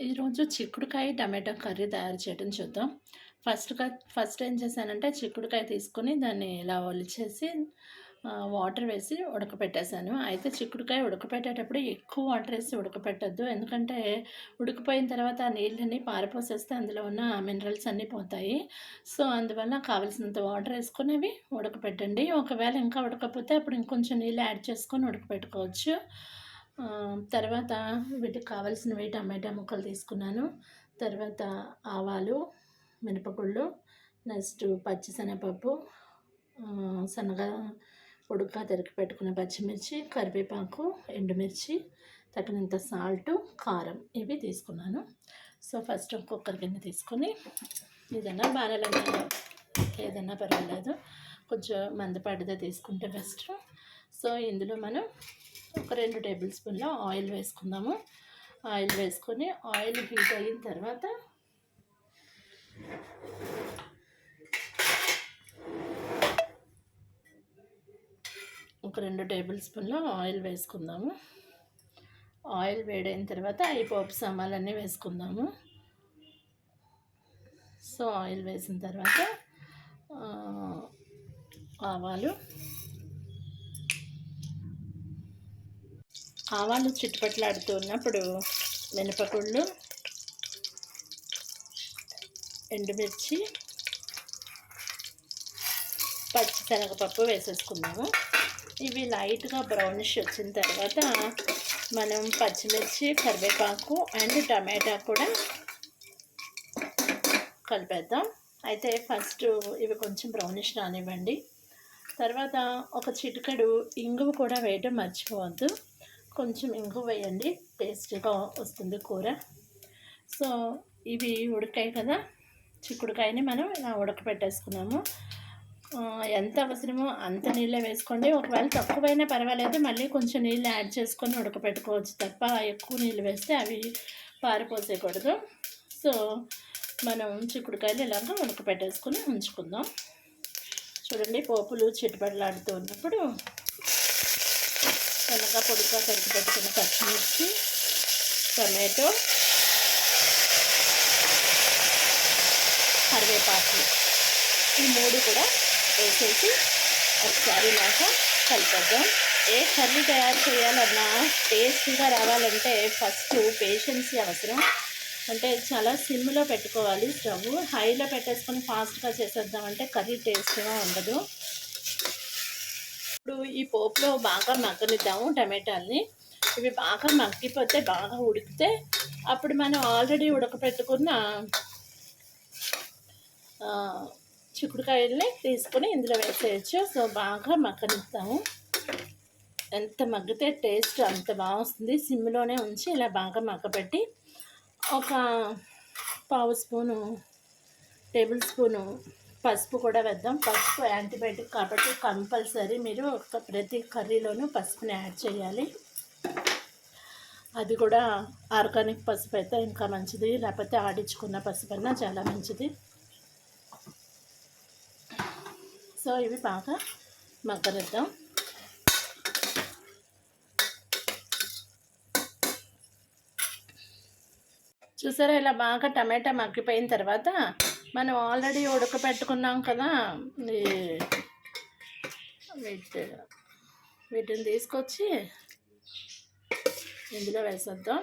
ఈరోజు చిక్కుడుకాయ టమాటా కర్రీ తయారు చేయడం చూద్దాం. ఫస్ట్ ఏం చేశానంటే చిక్కుడుకాయ తీసుకొని దాన్ని ఇలా ఒలిచేసి వాటర్ వేసి ఉడకపెట్టేశాను. అయితే చిక్కుడుకాయ ఉడకపెట్టేటప్పుడు ఎక్కువ వాటర్ వేసి ఉడకపెట్టొద్దు. ఎందుకంటే ఉడికిపోయిన తర్వాత ఆ నీళ్ళన్నీ పారపోసేస్తే అందులో ఉన్న మినరల్స్ అన్నీ పోతాయి. సో, అందువల్ల కావాల్సినంత వాటర్ వేసుకొని అవి ఉడకపెట్టండి. ఒకవేళ ఇంకా ఉడకకపోతే అప్పుడు ఇంకొంచెం నీళ్ళు యాడ్ చేసుకొని ఉడకపెట్టుకోవచ్చు. తర్వాత వీటికి కావాల్సినవి టమాటా ముక్కలు తీసుకున్నాను. తర్వాత ఆవాలు, మినపగుళ్ళు, నెక్స్ట్ పచ్చిశనగపప్పు, సన్నగా పొడుగ్గా తరిగి పెట్టుకున్న పచ్చిమిర్చి, కరివేపాకు, ఎండుమిర్చి, తగినంత సాల్టు, కారం ఇవి తీసుకున్నాను. సో, ఫస్ట్ కుక్కర్ గిన్నె తీసుకొని ఏదైనా బాణలైనా ఏదైనా పర్వాలేదు, కొంచెం మందపాటిదే తీసుకుంటే బెస్ట్. సో, ఇందులో మనం ఒక 2 టేబుల్ స్పూన్ల ఆయిల్ వేసుకుందాము. ఆయిల్ వేసుకొని ఆయిల్ హీట్ అయిన తర్వాత ఒక 2 టేబుల్ స్పూన్ల ఆయిల్ వేసుకుందాము. ఆయిల్ వేడైన తర్వాత ఈ పోపు సామాన్లన్నీ వేసుకుందాము. సో, ఆయిల్ వేసిన తర్వాత ఆవాలు చిట్టుపట్లాడుతూ ఉన్నప్పుడు మినపగుళ్ళు, ఎండుమిర్చి, పచ్చిశనగపప్పు వేసేసుకుందాము. ఇవి లైట్గా బ్రౌనిష్ వచ్చిన తర్వాత మనం పచ్చిమిర్చి, కరివేపాకు అండ్ టమాటా కూడా కలిపేద్దాం. అయితే ఫస్ట్ ఇవి కొంచెం బ్రౌనిష్ రానివ్వండి. తర్వాత ఒక చిటికెడు ఇంగువ కూడా వేయటం మర్చిపోవద్దు. కొంచెం ఇంగువ వేయండి, టేస్టీగా వస్తుంది కూర. సో, ఇవి ఉడికాయి కదా, చిక్కుడుకాయని మనం ఇలా ఉడకపెట్టేసుకున్నాము. ఎంత అవసరమో అంత నీళ్ళే వేసుకోండి. ఒకవేళ తక్కువైనా పర్వాలేదు, మళ్ళీ కొంచెం నీళ్ళు యాడ్ చేసుకొని ఉడకపెట్టుకోవచ్చు తప్ప ఎక్కువ నీళ్ళు వేస్తే అవి పారిపోసేయకూడదు. సో, మనం చిక్కుడుకాయలు ఇలాగ ఉడకపెట్టేసుకొని ఉంచుకుందాం. చూడండి, పోపులు చిట్టుపట్లాడుతూ ఉన్నప్పుడు సన్నగా పొడిగా తరిగి పెట్టుకున్న పచ్చిమిర్చి, టమాటో, కరివేపాకు ఈ 3 కూడా వేసేసి ఒకసారి ఇలాగా కలిపేద్దాం. ఏ కర్రీ తయారు చేయాలన్నా టేస్టీగా రావాలంటే ఫస్ట్ పేషెన్సీ అవసరం. అంటే చాలా సిమ్లో పెట్టుకోవాలి. స్టవ్ హైలో పెట్టేసుకొని ఫాస్ట్గా చేసేద్దామంటే కర్రీ టేస్ట్గా ఉండదు. ఇప్పుడు ఈ పోపులో బాగా మగ్గనిద్దాము టమాటాలని. ఇవి బాగా మగ్గిపోతే, బాగా ఉడికితే అప్పుడు మనం ఆల్రెడీ ఉడకపెట్టుకున్న చిక్కుడుకాయల్ని తీసుకొని ఇందులో వేసేయచ్చు. సో, బాగా మగ్గనిద్దాము. ఎంత మగ్గితే టేస్ట్ అంత బాగా వస్తుంది. సిమ్లోనే ఉంచి ఇలా బాగా మగ్గపెట్టి ఒక టేబుల్ స్పూను పసుపు కూడా వేద్దాం. పసుపు యాంటీబయాటిక్ కాబట్టి కంపల్సరీ మీరు ప్రతి కర్రీలోనూ పసుపుని యాడ్ చేయాలి. అది కూడా ఆర్గానిక్ పసుపు అయితే ఇంకా మంచిది, లేకపోతే ఆడించుకున్న పసుపు అన్నా చాలా మంచిది. సో, ఇవి బాగా మగ్గనిద్దాం. చూసారా, ఇలా బాగా టమాటా మగ్గిపోయిన తర్వాత మనం ఆల్రెడీ ఉడకపెట్టుకున్నాం కదా, వీటిని తీసుకొచ్చి ఇందులో వేసేద్దాం.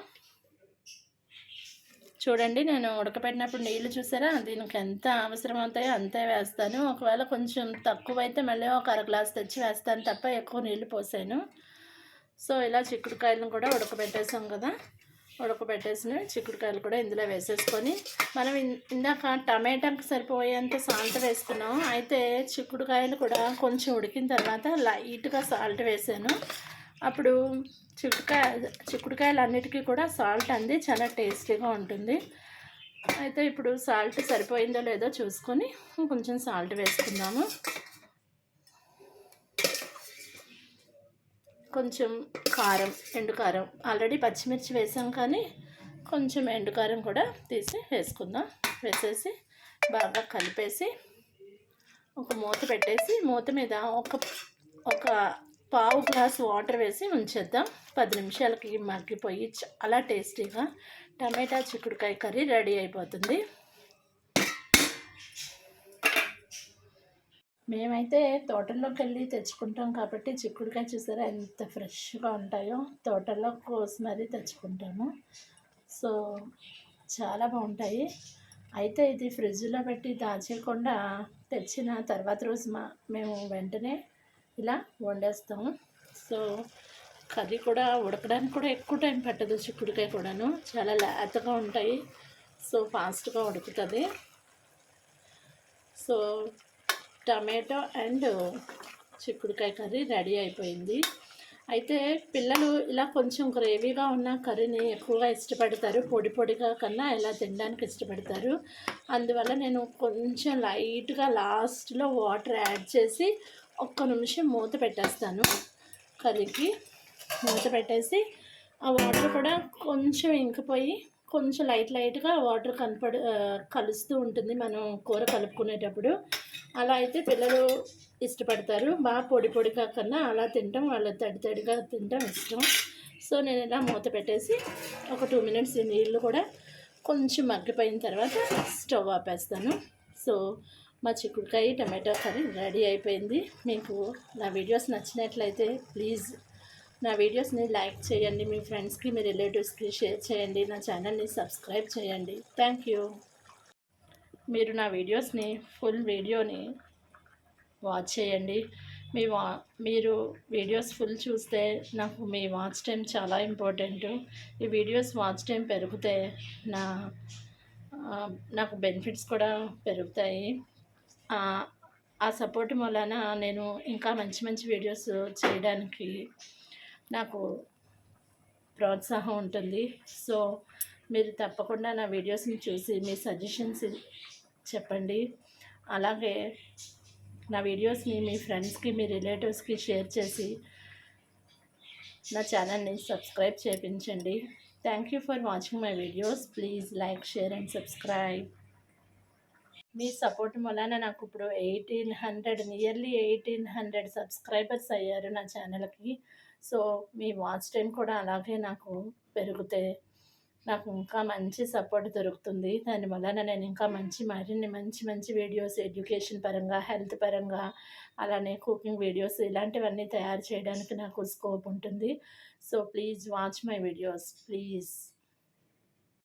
చూడండి, నేను ఉడకపెట్టినప్పుడు నీళ్ళు చూసారా, దీనికి ఎంత అవసరం అవుతాయో అంతే వేస్తాను. ఒకవేళ కొంచెం తక్కువైతే మళ్ళీ ఒక అర గ్లాస్ తెచ్చి వేస్తాను తప్ప ఎక్కువ నీళ్ళు పోసాను. సో, ఇలా చిక్కుడుకాయలను కూడా ఉడకబెట్టేసాం కదా, ఉడకబెట్టేసిన చిక్కుడుకాయలు కూడా ఇందులో వేసేసుకొని మనం ఇందాక టమాటాకి సరిపోయేంత సాల్ట్ వేసుకున్నాం. అయితే చిక్కుడుకాయలు కూడా కొంచెం ఉడికిన తర్వాత లైట్గా సాల్ట్ వేసాను. అప్పుడు చిక్కుడుకాయలు అన్నిటికీ కూడా సాల్ట్ అంది చాలా టేస్టీగా ఉంటుంది. అయితే ఇప్పుడు సాల్ట్ సరిపోయిందో లేదో చూసుకొని కొంచెం సాల్ట్ వేసుకుందాము. కొంచెం కారం, ఎండుకారం, ఆల్రెడీ పచ్చిమిర్చి వేసాం కానీ కొంచెం ఎండుకారం కూడా తీసి వేసుకుందాం. వేసేసి బాగా కలిపేసి ఒక మూత పెట్టేసి మూత మీద ఒక పావు గ్లాస్ వాటర్ వేసి ఉంచేద్దాం. 10 నిమిషాలకి మగ్గిపోయి చాలా టేస్టీగా టమాటా చిక్కుడుకాయ కర్రీ రెడీ అయిపోతుంది. మేమైతే తోటల్లోకెళ్ళి తెచ్చుకుంటాం కాబట్టి చిక్కుడుకాయ చూసారా ఎంత ఫ్రెష్‌గా ఉంటాయో. తోటల్లో కోసి మరీ తెచ్చుకుంటాము. సో, చాలా బావుంటాయి. అయితే ఇది ఫ్రిడ్జ్‌లో పెట్టి దాచేయకుండా తెచ్చిన తర్వాత రోజు మేము వెంటనే ఇలా వండేస్తాము. సో, కర్రీ కూడా ఉడకడానికి కూడా ఎక్కువ టైం పట్టదు. చిక్కుడుకాయ కూడాను చాలా లేతగా ఉంటాయి. సో, ఫాస్ట్‌గా ఉడుకుతుంది. సో, టమాటో అండ్ చిక్కుడుకాయ కర్రీ రెడీ అయిపోయింది. అయితే పిల్లలు ఇలా కొంచెం గ్రేవీగా ఉన్న కర్రీని ఎక్కువగా ఇష్టపడతారు. పొడి పొడిగా కన్నా ఇలా తినడానికి ఇష్టపడతారు. అందువల్ల నేను కొంచెం లైట్‌గా లాస్ట్‌లో వాటర్ యాడ్ చేసి ఒక్క నిమిషం మూత పెట్టేస్తాను కర్రీకి. మూత పెట్టేసి ఆ వాటర్ కూడా కొంచెం ఇంకిపోయి కొంచెం లైట్‌గా వాటర్ కలుస్తూ ఉంటుంది మనం కూర కలుపుకునేటప్పుడు. అలా అయితే పిల్లలు ఇష్టపడతారు. పొడి పొడిగా కన్నా అలా తినటం వాళ్ళు తడిగా తినటం ఇష్టం. సో, నేను ఇలా మూత పెట్టేసి ఒక 2 మినిట్స్ ఈ నీళ్ళు కూడా కొంచెం మగ్గిపోయిన తర్వాత స్టవ్ ఆపేస్తాను. సో, మా చిక్కుడుకాయ టమాటో కర్రీ రెడీ అయిపోయింది. మీకు నా వీడియోస్ నచ్చినట్లయితే ప్లీజ్ నా వీడియోస్ని లైక్ చేయండి. మీ ఫ్రెండ్స్కి, మీ రిలేటివ్స్కి షేర్ చేయండి. నా ఛానల్ని సబ్స్క్రైబ్ చేయండి. Thank you. మీరు నా వీడియోస్ని ఫుల్ వీడియోని వాచ్ చేయండి. మీరు వీడియోస్ ఫుల్ చూస్తే నాకు మీ వాచ్ టైం చాలా ఇంపార్టెంటు. ఈ వీడియోస్ వాచ్ టైం పెరిగితే నా నాకు బెనిఫిట్స్ కూడా పెరుగుతాయి. ఆ సపోర్ట్ వలన నేను ఇంకా మంచి మంచి వీడియోస్ చేయడానికి నాకు ప్రోత్సాహం ఉంటుంది. సో, మీరు తప్పకుండా నా వీడియోస్ని చూసి మీ సజెషన్స్ చెప్పండి. అలాగే నా వీడియోస్ని మీ ఫ్రెండ్స్కి, మీ రిలేటివ్స్కి షేర్ చేసి నా ఛానల్ని సబ్స్క్రైబ్ చేయించండి. Thank you for watching my videos. Please like, share and subscribe. Me support వలన నాకు ఇప్పుడు నియర్లీ 1800 సబ్స్క్రైబర్స్ అయ్యారు నా ఛానల్కి. సో, మీ వాచ్ టైం కూడా అలాగే నాకు పెరిగితే నాకు ఇంకా మంచి సపోర్ట్ దొరుకుతుంది. దానివలన నేను ఇంకా మరిన్ని మంచి వీడియోస్ ఎడ్యుకేషన్ పరంగా, హెల్త్ పరంగా, అలానే కుకింగ్ వీడియోస్ ఇలాంటివన్నీ తయారు చేయడానికి నాకు స్కోప్ ఉంటుంది. So, please watch my videos please.